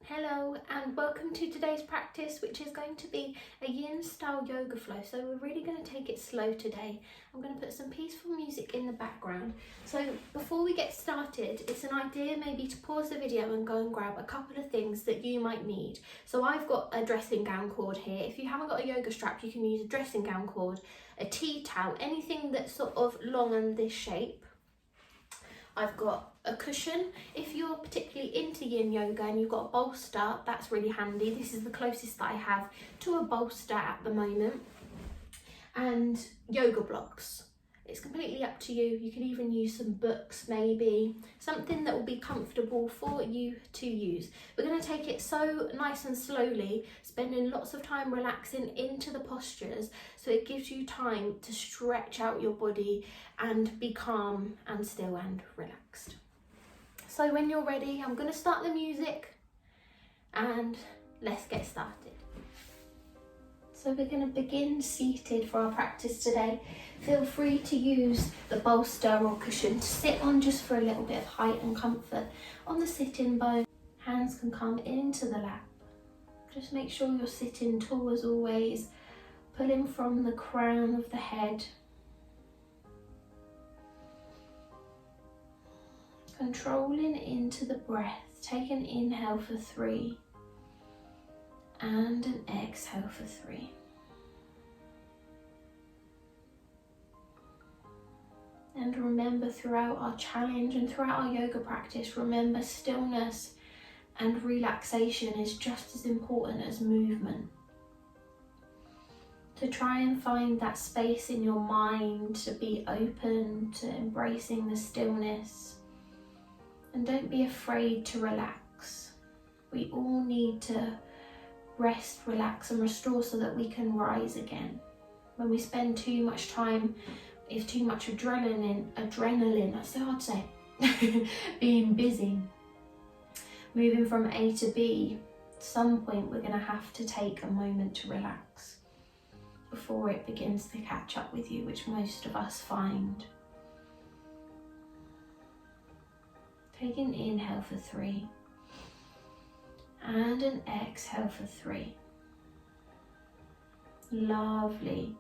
Hello and welcome to today's practice, which is going to be a yin style yoga flow. So we're really going to take it slow today. I'm going to put some peaceful music in the background. So before we get started, it's an idea maybe to pause the video and go and grab a couple of things that you might need. So I've got a dressing gown cord here. If you haven't got a yoga strap, you can use a dressing gown cord, a tea towel, anything that's sort of long and this shape. I've got a cushion. If you're particularly into yin yoga and you've got a bolster, that's really handy. This is the closest that I have to a bolster at the moment. And yoga blocks. It's completely up to you. You can even use some books maybe, something that will be comfortable for you to use. We're going to take it so nice and slowly, spending lots of time relaxing into the postures, so it gives you time to stretch out your body and be calm and still and relaxed. So when you're ready, I'm going to start the music and let's get started. So we're going to begin seated for our practice today. Feel free to use the bolster or cushion to sit on just for a little bit of height and comfort on the sitting bone. Hands can come into the lap. Just make sure you're sitting tall as always, pulling from the crown of the head. Controlling into the breath. Take an inhale for 3 and an exhale for 3. And remember, throughout our challenge and throughout our yoga practice, remember stillness and relaxation is just as important as movement. To try and find that space in your mind to be open to embracing the stillness. And don't be afraid to relax. We all need to rest, relax and restore so that we can rise again. When we spend too much time, if too much adrenaline, that's so hard to say, being busy, moving from A to B, at some point we're going to have to take a moment to relax before it begins to catch up with you, which most of us find. Take an inhale for 3 and an exhale for 3. Lovely.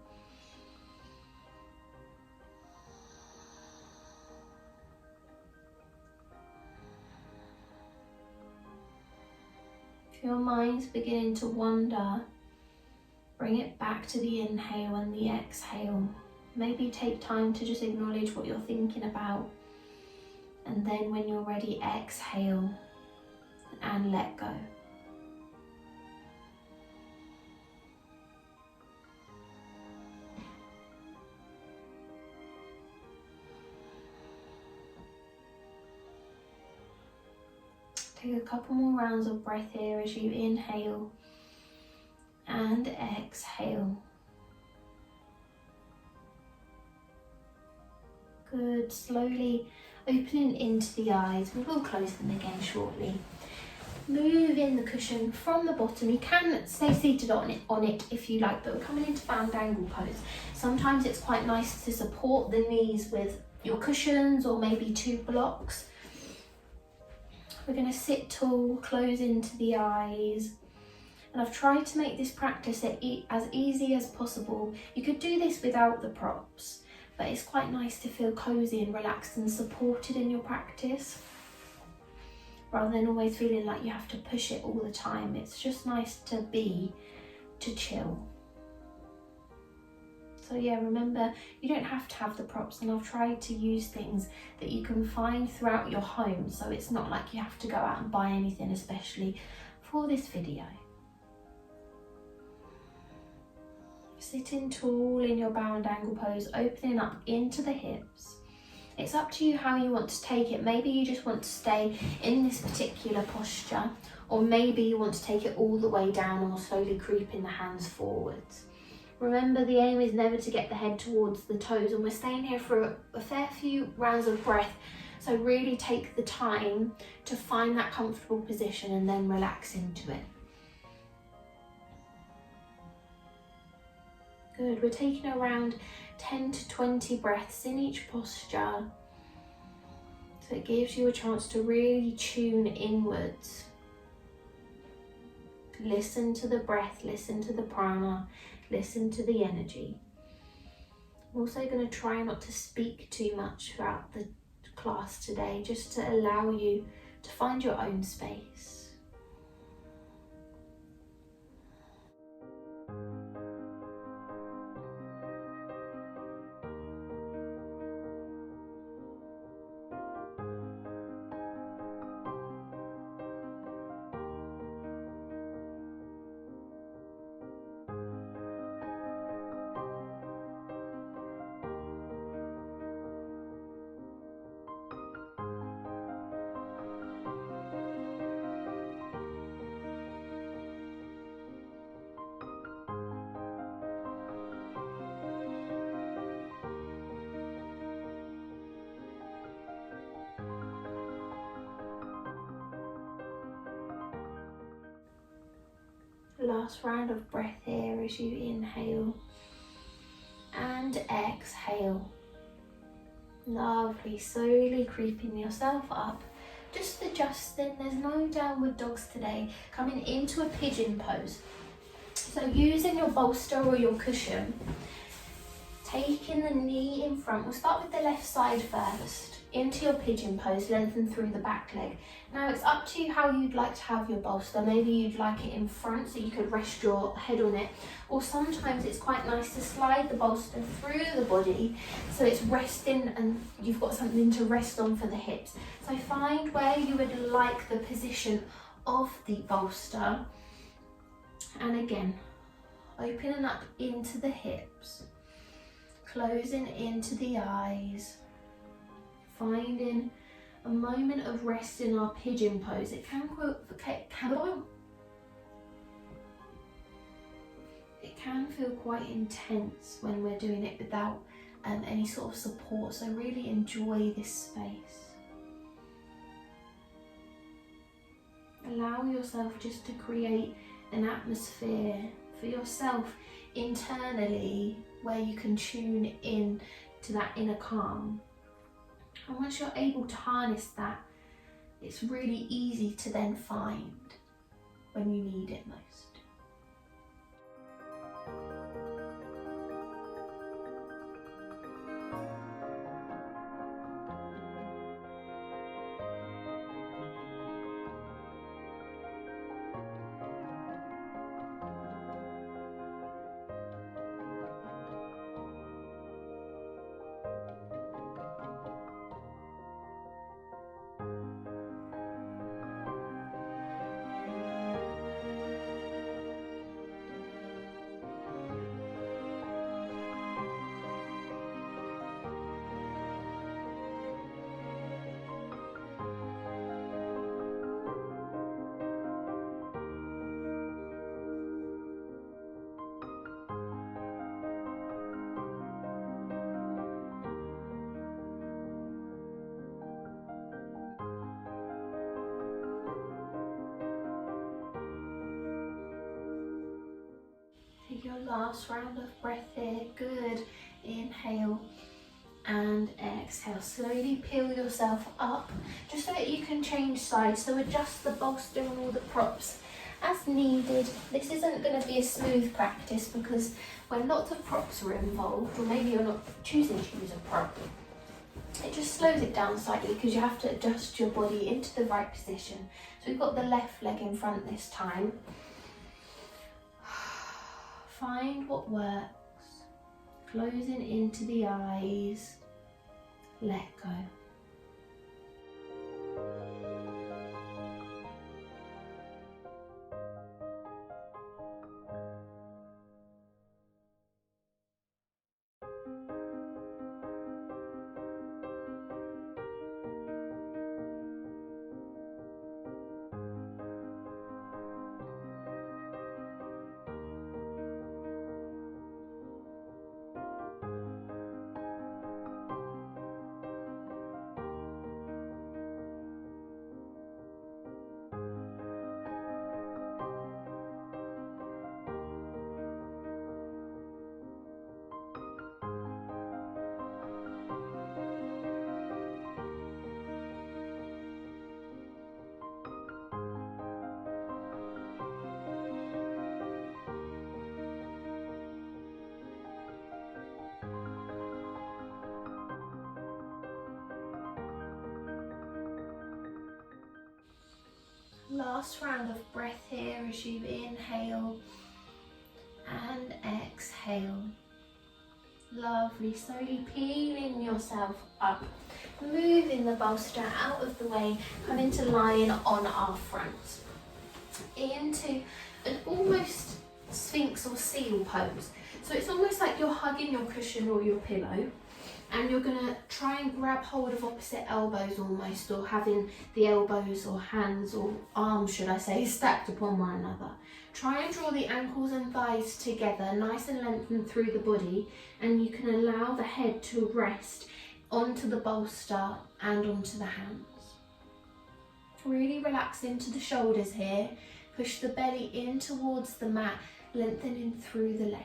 If your mind's beginning to wander, bring it back to the inhale and the exhale. Maybe take time to just acknowledge what you're thinking about. And then when you're ready, exhale and let go. Take a couple more rounds of breath here as you inhale and exhale. Good, slowly opening into the eyes. We will close them again shortly. Moving the cushion from the bottom. You can stay seated on it if you like, but we're coming into found angle pose. Sometimes it's quite nice to support the knees with your cushions or maybe 2 blocks. We're going to sit tall, close into the eyes. And I've tried to make this practice as easy as possible. You could do this without the props, but it's quite nice to feel cozy and relaxed and supported in your practice, rather than always feeling like you have to push it all the time. It's just nice to chill. So yeah, remember, you don't have to have the props, and I've tried to use things that you can find throughout your home, so it's not like you have to go out and buy anything, especially for this video. Sitting tall in your bound angle pose, opening up into the hips. It's up to you how you want to take it. Maybe you just want to stay in this particular posture, or maybe you want to take it all the way down or slowly creeping the hands forwards. Remember, the aim is never to get the head towards the toes, and we're staying here for a fair few rounds of breath. So really take the time to find that comfortable position and then relax into it. Good, we're taking around 10 to 20 breaths in each posture. So it gives you a chance to really tune inwards. Listen to the breath, listen to the prana, listen to the energy. I'm also going to try not to speak too much throughout the class today, just to allow you to find your own space. Last round of breath here as you inhale and exhale. Lovely, slowly creeping yourself up, just adjusting. There's no downward dogs today. Coming into a pigeon pose. So using your bolster or your cushion, taking the knee in front. We'll start with the left side first. Into your pigeon pose, lengthen through the back leg. Now it's up to you how you'd like to have your bolster. Maybe you'd like it in front so you could rest your head on it. Or sometimes it's quite nice to slide the bolster through the body so it's resting and you've got something to rest on for the hips. So find where you would like the position of the bolster. And again, opening up into the hips, closing into the eyes. Finding a moment of rest in our pigeon pose. It can feel quite intense when we're doing it without any sort of support, so really enjoy this space. Allow yourself just to create an atmosphere for yourself internally where you can tune in to that inner calm. And once you're able to harness that, it's really easy to then find when you need it most. Take your last round of breath here. Good. Inhale and exhale. Slowly peel yourself up just so that you can change sides. So adjust the bolster and all the props as needed. This isn't going to be a smooth practice because when lots of props are involved, or maybe you're not choosing to use a prop, it just slows it down slightly because you have to adjust your body into the right position. So we've got the left leg in front this time. Find what works. Closing into the eyes. Let go. Last round of breath here as you inhale and exhale. Lovely, slowly peeling yourself up, moving the bolster out of the way, coming to lying on our front, into an almost sphinx or seal pose. So it's almost like you're hugging your cushion or your pillow, and you're going to try and grab hold of opposite elbows almost, or having the elbows or hands or arms, should I say, stacked upon one another. Try and draw the ankles and thighs together, nice and lengthened through the body, and you can allow the head to rest onto the bolster and onto the hands. Really relax into the shoulders here. Push the belly in towards the mat, lengthening through the legs.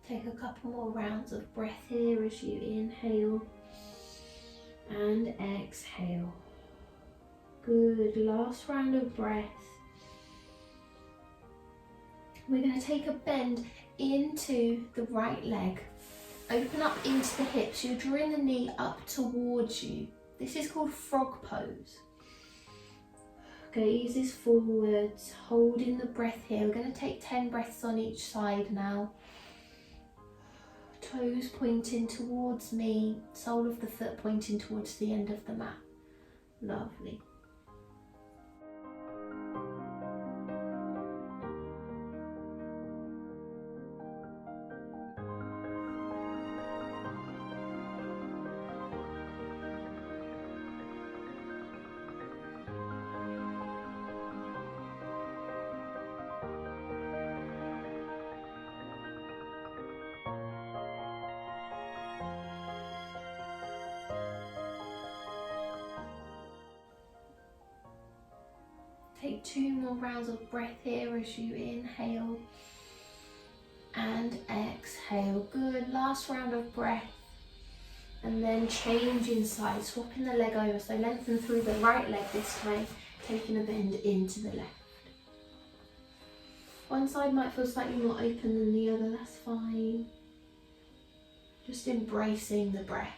Take a couple more rounds of breath here as you inhale and exhale. Good, last round of breath. We're going to take a bend into the right leg. Open up into the hips. You're drawing the knee up towards you. This is called frog pose. Gazes forwards, holding the breath here. We're going to take 10 breaths on each side now. Toes pointing towards me, sole of the foot pointing towards the end of the mat. Lovely. Take 2 more rounds of breath here as you inhale and exhale. Good, last round of breath. And then changing side, swapping the leg over. So lengthen through the right leg this way, taking a bend into the left. One side might feel slightly more open than the other, that's fine. Just embracing the breath.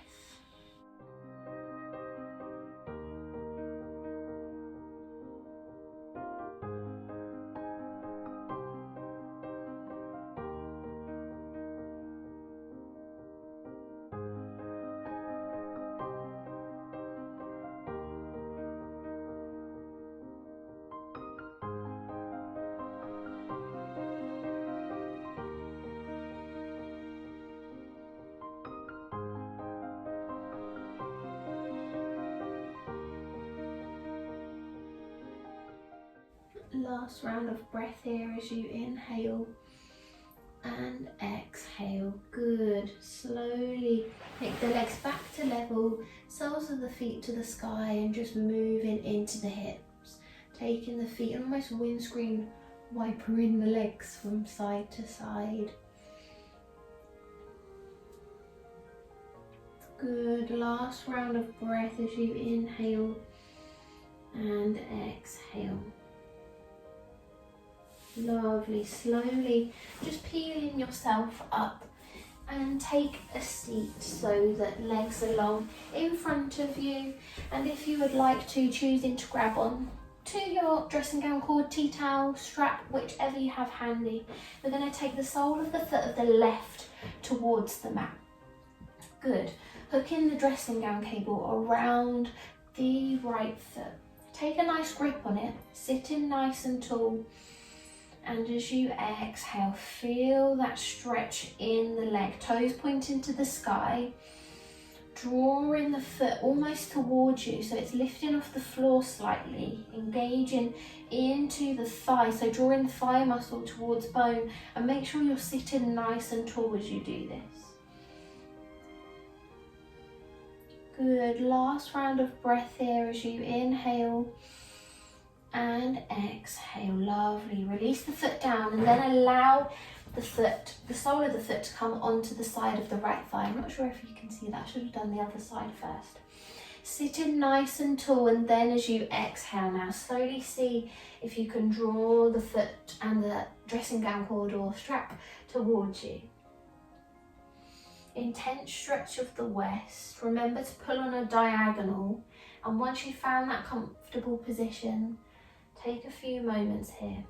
Last round of breath here as you inhale and exhale. Good. Slowly take the legs back to level, soles of the feet to the sky, and just moving into the hips. Taking the feet and almost windscreen wipering the legs from side to side. Good. Last round of breath as you inhale and exhale. Lovely. Slowly just peeling yourself up and take a seat so that legs are long in front of you, and if you would like to, choosing to grab on to your dressing gown cord, tea towel, strap, whichever you have handy. We're going to take the sole of the foot of the left towards the mat. Good. Hooking the dressing gown cable around the right foot. Take a nice grip on it, sitting nice and tall. And as you exhale, feel that stretch in the leg, toes pointing to the sky. Drawing the foot almost towards you, so it's lifting off the floor slightly, engaging into the thigh, so drawing the thigh muscle towards bone, and make sure you're sitting nice and tall as you do this. Good, last round of breath here as you inhale and exhale, lovely. Release the foot down and then allow the sole of the foot to come onto the side of the right thigh. I'm not sure if you can see that, I should have done the other side first. Sitting nice and tall, and then as you exhale now, slowly see if you can draw the foot and the dressing gown cord or strap towards you. Intense stretch of the waist. Remember to pull on a diagonal, and once you've found that comfortable position, take a few moments here.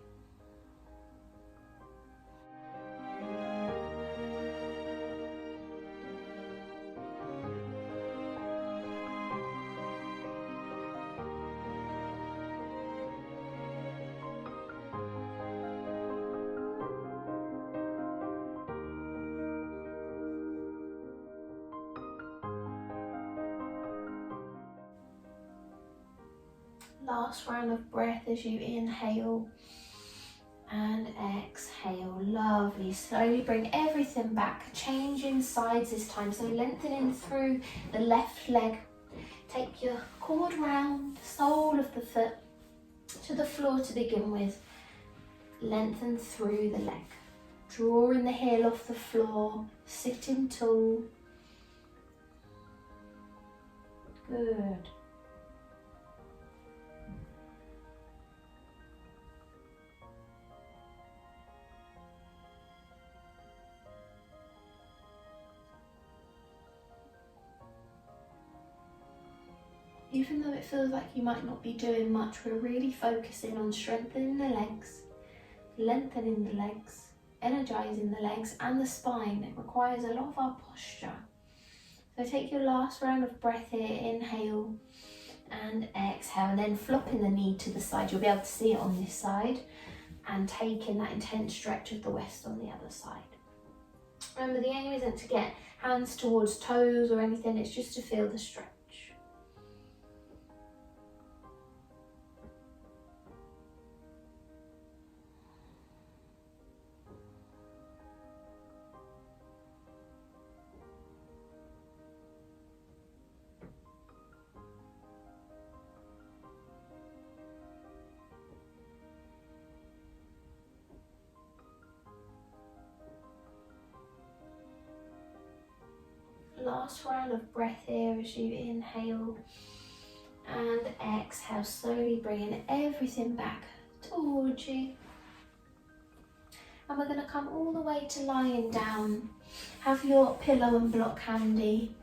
Last round of breath as you inhale and exhale. Lovely. Slowly bring everything back, changing sides this time. So lengthening through the left leg. Take your cord round, the sole of the foot to the floor to begin with. Lengthen through the leg. Drawing the heel off the floor, sitting tall. Good. Even though it feels like you might not be doing much, we're really focusing on strengthening the legs, lengthening the legs, energizing the legs and the spine. It requires a lot of our posture. So take your last round of breath here, inhale and exhale, and then flopping the knee to the side. You'll be able to see it on this side, and taking that intense stretch of the waist on the other side. Remember, the aim isn't to get hands towards toes or anything, it's just to feel the stretch. Last round of breath here as you inhale and exhale, slowly bringing everything back towards you. And we're going to come all the way to lying down. Have your pillow and block handy.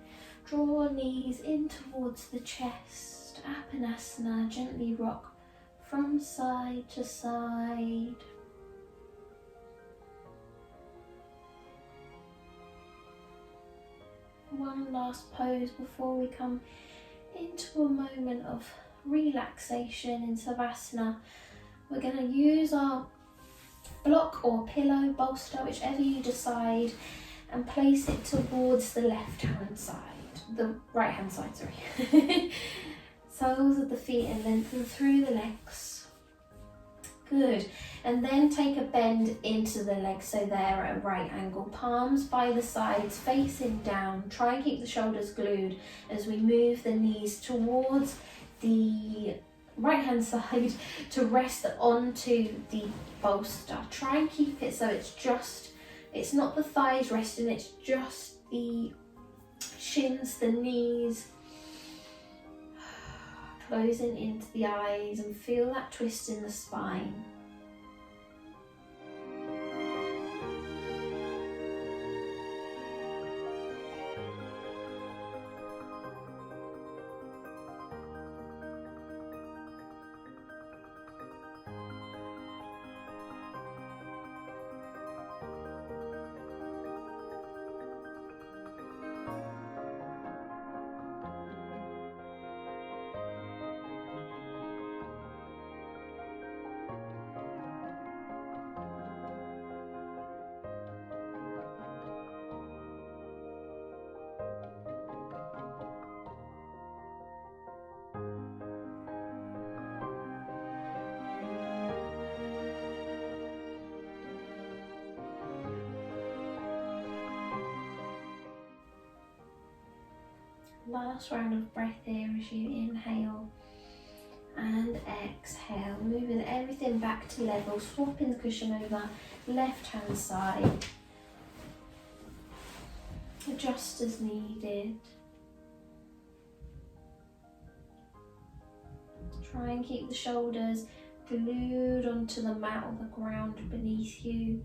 Draw knees in towards the chest. Apanasana, gently rock from side to side. One last pose before we come into a moment of relaxation in Savasana. We're going to use our block or pillow, bolster, whichever you decide, and place it towards the left hand side, the right hand side, sorry. Soles of the feet and lengthen through the legs. Good. And then take a bend into the legs, so they're at a right angle. Palms by the sides, facing down. Try and keep the shoulders glued as we move the knees towards the right hand side to rest onto the bolster. Try and keep it so it's not the thighs resting, it's just the shins, the knees. Closing into the eyes and feel that twist in the spine. Last round of breath here as you inhale and exhale, moving everything back to level, swapping the cushion over, left hand side, adjust as needed. Try and keep the shoulders glued onto the mat or the ground beneath you.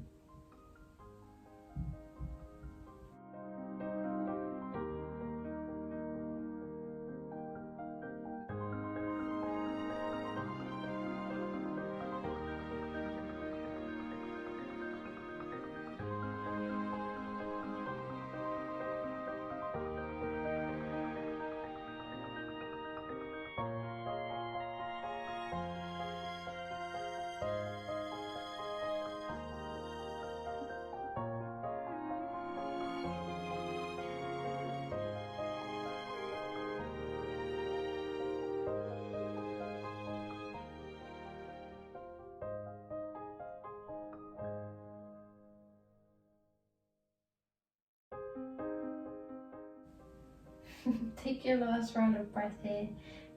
Take your last round of breath here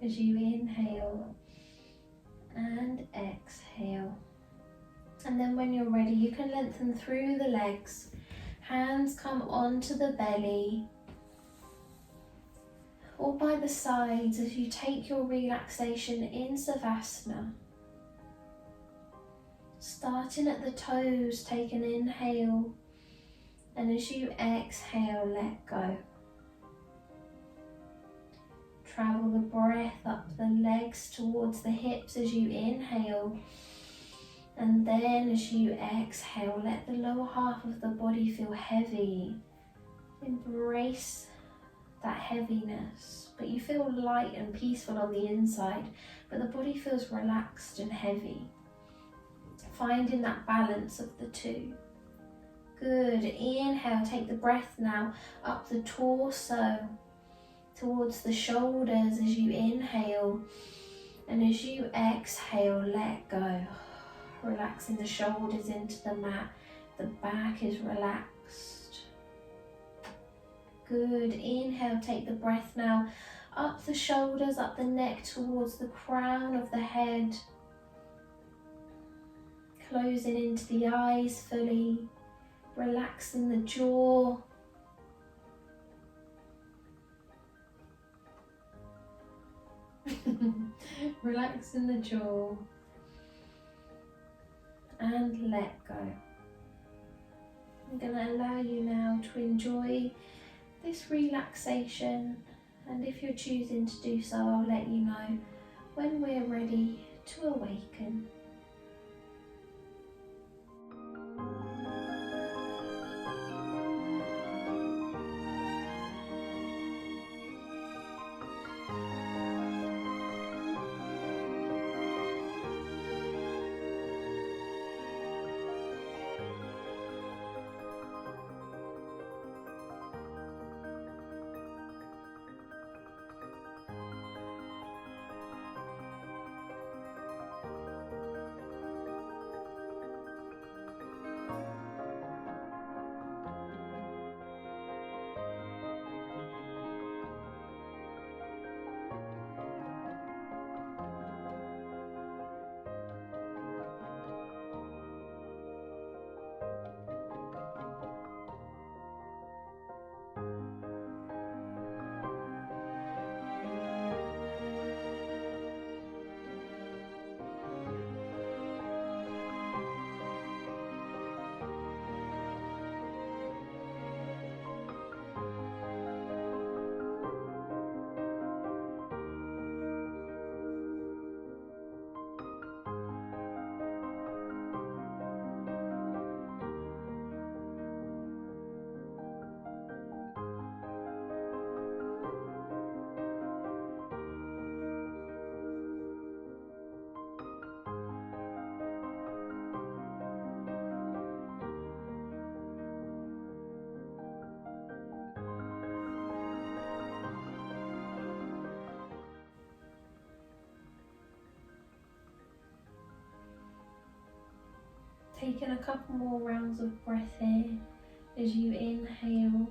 as you inhale and exhale. And then when you're ready, you can lengthen through the legs. Hands come onto the belly or by the sides as you take your relaxation in Savasana. Starting at the toes, take an inhale, and as you exhale, let go. Travel the breath up the legs towards the hips as you inhale, and then as you exhale, let the lower half of the body feel heavy. Embrace that heaviness, but you feel light and peaceful on the inside, but the body feels relaxed and heavy. Finding that balance of the two. Good. Inhale, take the breath now up the torso towards the shoulders as you inhale, and as you exhale, let go. Relaxing the shoulders into the mat, the back is relaxed. Good. Inhale, take the breath now up the shoulders, up the neck towards the crown of the head. Closing into the eyes fully, relaxing the jaw. Relaxing the jaw and let go. I'm going to allow you now to enjoy this relaxation, and if you're choosing to do so, I'll let you know when we're ready to awaken. Taking a couple more rounds of breath here as you inhale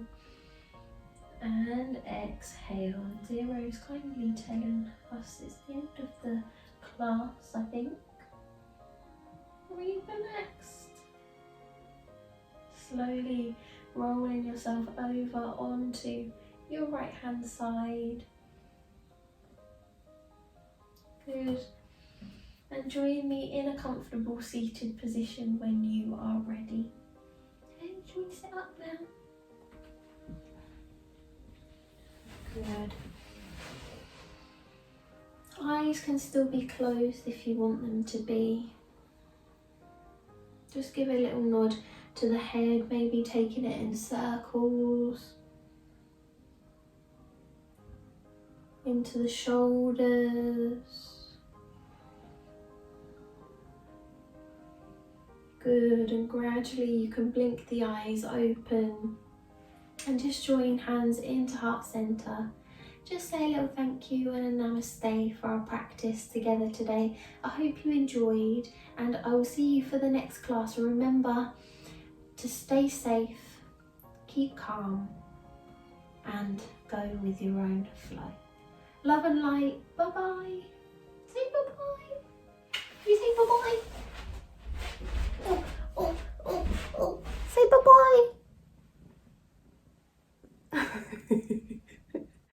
And exhale. Zero's kindly telling us it's the end of the class, I think. Relaxed. Slowly rolling yourself over onto your right hand side. Good. And join me in a comfortable seated position when you are ready. Okay, shall we sit up now? Good. Eyes can still be closed if you want them to be. Just give a little nod to the head, maybe taking it in circles. Into the shoulders. Good, and gradually you can blink the eyes open and just join hands into heart center. Just say a little thank you and a namaste for our practice together today. I hope you enjoyed, and I will see you for the next class. Remember to stay safe, keep calm, and go with your own flow. Love and light. Bye bye.